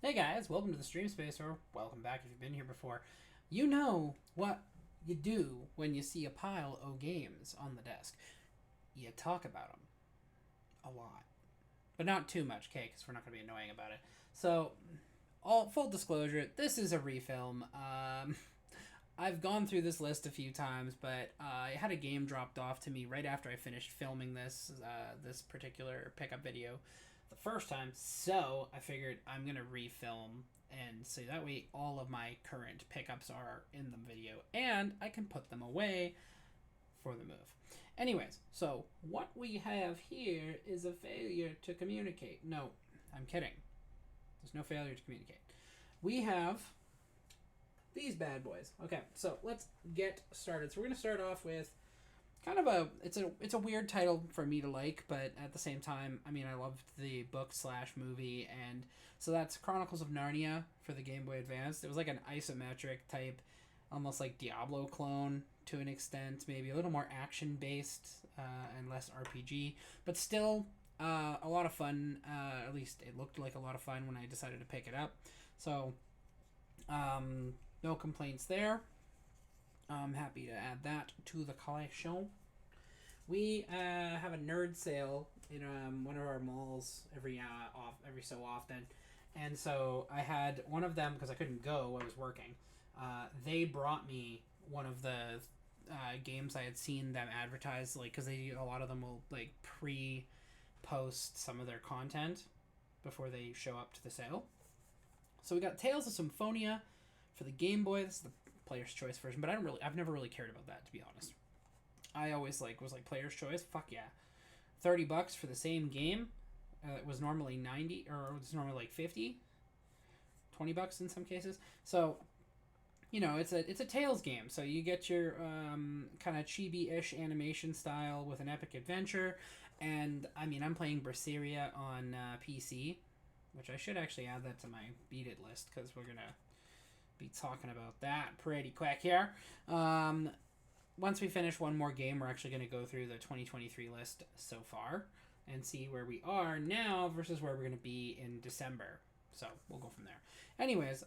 Hey guys, welcome to the stream space, or welcome back if you've been here before. You know what you do when you see a pile of games on the desk. You talk about them a lot, but not too much, okay? Because we're not going to be annoying about it. So, all full disclosure, this is a refilm. I've gone through this list a few times, but I had a game dropped off to me right after I finished filming this particular pickup video the first time. So I figured I'm gonna refilm, and so that way all of my current pickups are in the video, and I can put them away for the move. Anyways, so what we have here is a failure to communicate. No, I'm kidding. There's no failure to communicate. We have these bad boys. Okay, so let's get started. So we're gonna start off with kind of it's a weird title for me to like, but at the same time, I mean, I loved the book slash movie, and so that's Chronicles of Narnia for the Game Boy Advance. It was like an isometric type, almost like Diablo clone to an extent, maybe a little more action based and less RPG, but still a lot of fun. At least it looked like a lot of fun when I decided to pick it up. So no complaints there. I'm happy to add that to the collection. We have a nerd sale in one of our malls every so often, and so I had one of them because I couldn't go. I was working. They brought me one of the games I had seen them advertise, like because a lot of them will like post some of their content before they show up to the sale. So we got Tales of Symphonia for the Game Boy. This is the player's choice version, but I've never really cared about that, to be honest. I always was like player's choice. Fuck yeah, $30 for the same game. It was normally 90, or it was normally like 50, $20 in some cases. So it's a Tales game. So you get your kind of chibi-ish animation style with an epic adventure, and I mean I'm playing Berseria on PC, which I should actually add that to my beat it list because we're gonna be talking about that pretty quick here. Once we finish one more game, we're actually going to go through the 2023 list so far and see where we are now versus where we're going to be in December. So we'll go from there. Anyways,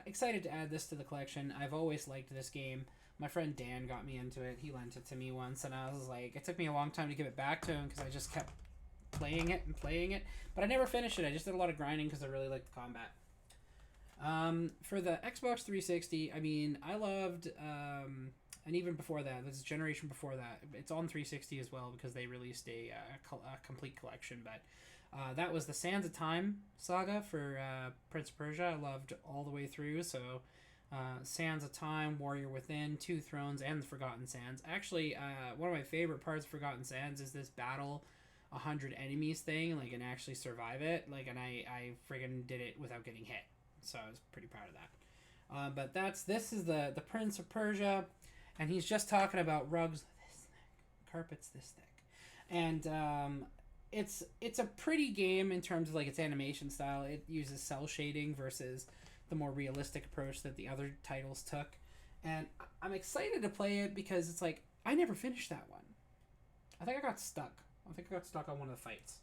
excited to add this to the collection. I've always liked this game. My friend Dan got me into it. He lent it to me once, and I was like, it took me a long time to give it back to him because I just kept playing it. But I never finished it. I just did a lot of grinding because I really liked the combat. For the Xbox 360, I mean, I loved, and even before that, this is generation before that, it's on 360 as well because they released a complete collection, but that was the Sands of Time saga for Prince of Persia. I loved all the way through, so Sands of Time, Warrior Within, Two Thrones, and the Forgotten Sands. Actually, one of my favorite parts of Forgotten Sands is this battle 100 enemies thing, like, and actually survive it, like, and I friggin' did it without getting hit. So I was pretty proud of that. But this is the Prince of Persia, and he's just talking about rugs this thick, carpets this thick, and it's a pretty game in terms of like its animation style. It uses cell shading versus the more realistic approach that the other titles took, and I'm excited to play it because it's like I never finished that one. I think I got stuck. I think I got stuck on one of the fights,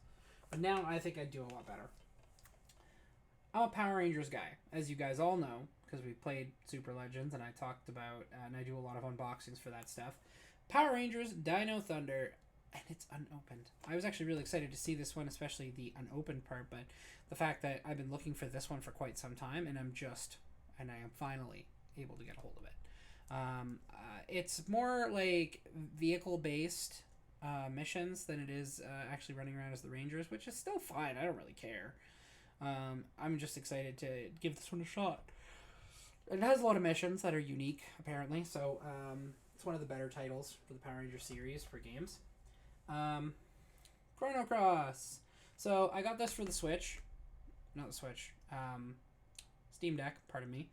but now I think I'd do a lot better. I'm a Power Rangers guy, as you guys all know, because we played Super Legends, and I talked about, and I do a lot of unboxings for that stuff. Power Rangers Dino Thunder, and it's unopened. I was actually really excited to see this one, especially the unopened part, but the fact that I've been looking for this one for quite some time, and I am finally able to get a hold of it. It's more like vehicle-based missions than it is actually running around as the Rangers, which is still fine. I don't really care. I'm just excited to give this one a shot. It has a lot of missions that are unique, apparently, so it's one of the better titles for the Power Rangers series for games. Chrono Cross. So I got this for the Switch. Not the Switch. Steam Deck, pardon me.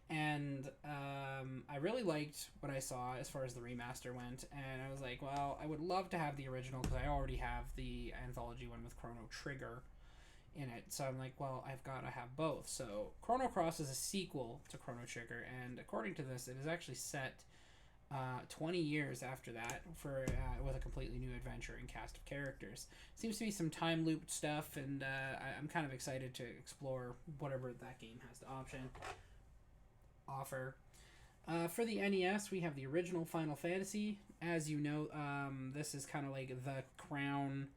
And I really liked what I saw as far as the remaster went, and I was like, well, I would love to have the original because I already have the anthology one with Chrono Trigger in it. So I'm like, well, I've got to have both. So Chrono Cross is a sequel to Chrono Trigger, and according to this, it is actually set 20 years after that for with a completely new adventure and cast of characters. Seems to be some time loop stuff, and I'm kind of excited to explore whatever that game has to offer. For the NES, we have the original Final Fantasy. As you know, this is kind of like the crown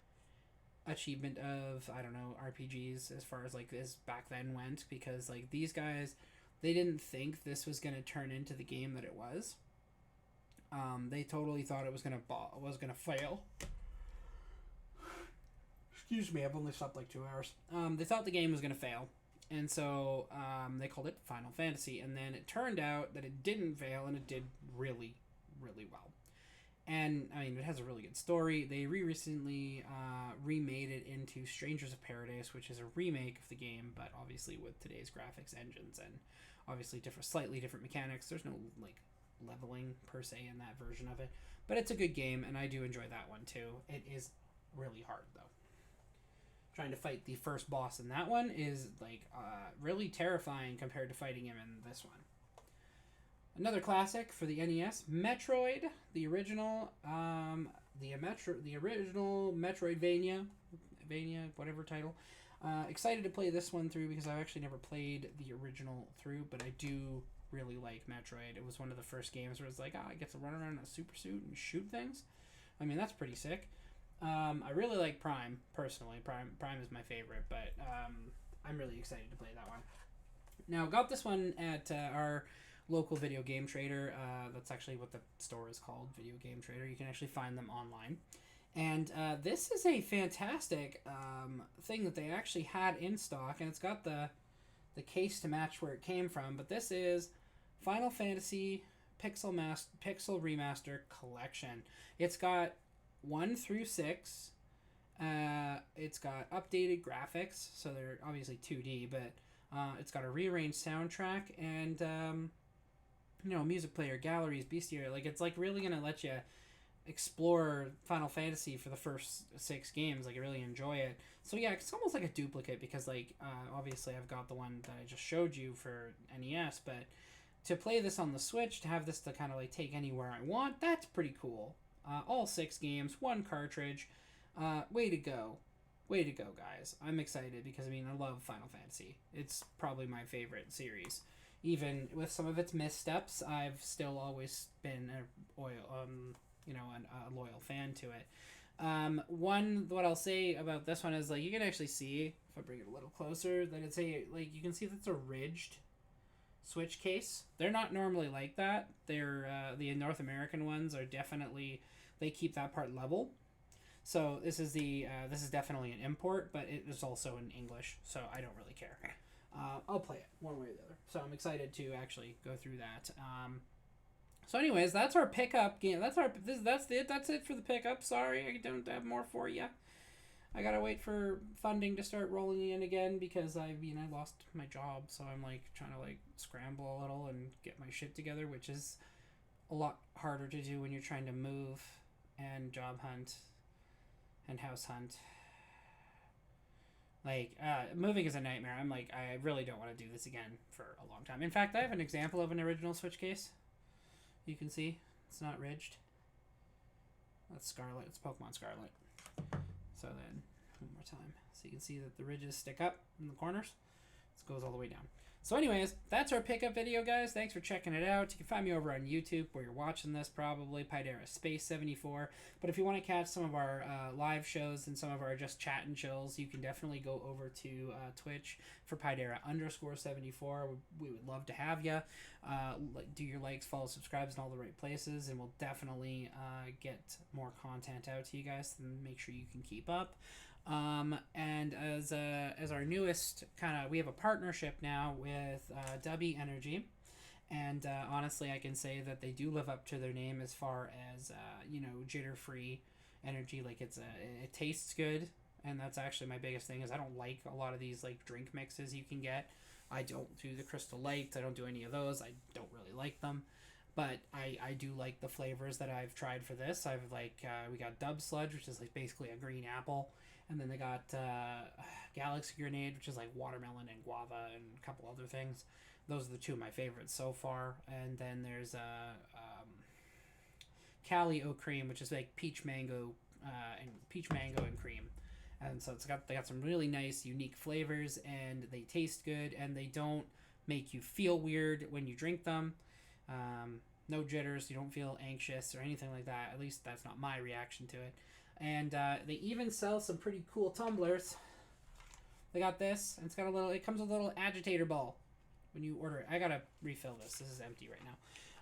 achievement of, I don't know, RPGs as far as like this back then went, because like these guys, they didn't think this was going to turn into the game that it was. They totally thought it was gonna fail. Excuse me, I've only slept like 2 hours. They thought the game was gonna fail, and so they called it Final Fantasy. And then it turned out that it didn't fail, and it did really, really well. And I mean, it has a really good story. They recently remade it into Strangers of Paradise, which is a remake of the game, but obviously with today's graphics engines and obviously slightly different mechanics. There's no like leveling per se in that version of it, but it's a good game, and I do enjoy that one too. It is really hard though. Trying to fight the first boss in that one is like really terrifying compared to fighting him in this one. Another classic for the NES, Metroid, the original, the original Metroidvania, whatever title. Excited to play this one through because I've actually never played the original through, but I do really like Metroid. It was one of the first games where it's like, I get to run around in a super suit and shoot things. I mean, that's pretty sick. I really like Prime, personally. Prime is my favorite, but I'm really excited to play that one. Now, got this one at our local video game trader. That's actually what the store is called, Video Game Trader. You can actually find them online. And this is a fantastic thing that they actually had in stock, and it's got the case to match where it came from. But this is Final Fantasy Pixel Remaster Collection. It's got 1 through 6. It's got updated graphics, so they're obviously 2D, but it's got a rearranged soundtrack and music player, galleries, bestiary. Like, it's like really gonna let you explore Final Fantasy for the first 6 games. Like, I really enjoy it. So yeah, it's almost like a duplicate because like obviously I've got the one that I just showed you for NES, but to play this on the Switch, to have this to kind of like take anywhere I want, that's pretty cool. All 6 games, 1 cartridge. Way to go, guys! I'm excited because I mean I love Final Fantasy. It's probably my favorite series. Even with some of its missteps, I've still always been a loyal fan to it. What I'll say about this one is like you can actually see, if I bring it a little closer, that it's you can see that it's a ridged Switch case. They're not normally like that. They're the North American ones are definitely, they keep that part level. So this is definitely an import, but it is also in English, so I don't really care. I'll play it one way or the other. So I'm excited to actually go through that. So anyways, that's our pickup game. That's it for the pickup. Sorry, I don't have more for you. I gotta wait for funding to start rolling in again because I lost my job, so I'm like trying to like scramble a little and get my shit together, which is a lot harder to do when you're trying to move and job hunt and house hunt. Like, moving is a nightmare. I'm like, I really don't want to do this again for a long time. In fact, I have an example of an original Switch case. You can see it's not ridged. That's Scarlet. It's Pokemon Scarlet. So then, one more time. So you can see that the ridges stick up in the corners. This goes all the way down. So anyways, that's our pickup video, guys. Thanks for checking it out. You can find me over on YouTube where you're watching this, probably, Pydera Space 74. But if you want to catch some of our live shows and some of our just chat and chills, you can definitely go over to Twitch for Pydera_74. We would love to have you. Do your likes, follow, subscribes in all the right places, and we'll definitely get more content out to you guys and make sure you can keep up. And as our newest we have a partnership now with Dubby Energy, and honestly I can say that they do live up to their name as far as jitter free energy. Like it tastes good, and that's actually my biggest thing is I don't like a lot of these like drink mixes you can get. I don't do the Crystal Lights, I don't do any of those. I don't really like them. But I do like the flavors that I've tried for this. We got Dub Sludge, which is like basically a green apple. And then they got Galaxy Grenade, which is like watermelon and guava and a couple other things. Those are the 2 of my favorites so far. And then there's Cali Oat Cream, which is like peach mango and cream. And so they got some really nice, unique flavors, and they taste good, and they don't make you feel weird when you drink them. No jitters, you don't feel anxious or anything like that. At least that's not my reaction to it. And they even sell some pretty cool tumblers. They got this, and it comes with a little agitator ball when you order it. I gotta refill this. This is empty right now.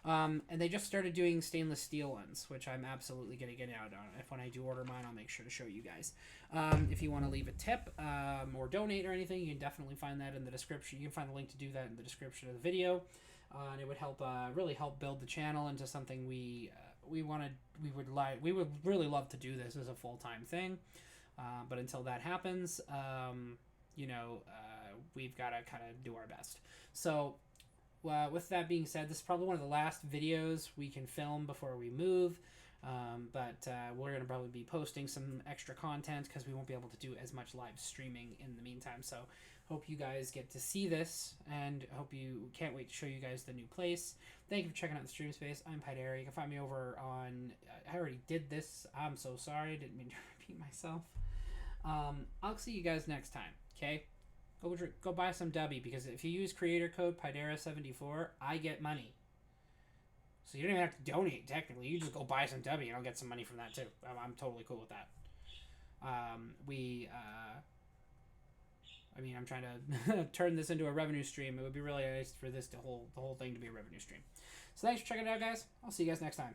And they just started doing stainless steel ones, which I'm absolutely going to get out on. If when I do order mine, I'll make sure to show you guys. If you want to leave a tip or donate or anything, you can definitely find that in the description. You can find the link to do that in the description of the video, and it would help really help build the channel into something we would really love to do this as a full-time thing. But until that happens, we've got to kind of do our best. So. With that being said, this is probably one of the last videos we can film before we move. But we're going to probably be posting some extra content because we won't be able to do as much live streaming in the meantime. So hope you guys get to see this, and can't wait to show you guys the new place. Thank you for checking out the stream space. I'm Pidera. You can find me over on... I already did this. I'm so sorry. I didn't mean to repeat myself. I'll see you guys next time, okay? Go buy some Dubby, because if you use creator code Pidera74, I get money. So you don't even have to donate, technically. You just go buy some Dubby, and I'll get some money from that, too. I'm totally cool with that. I'm trying to turn this into a revenue stream. It would be really nice for the whole thing to be a revenue stream. So thanks for checking it out, guys. I'll see you guys next time.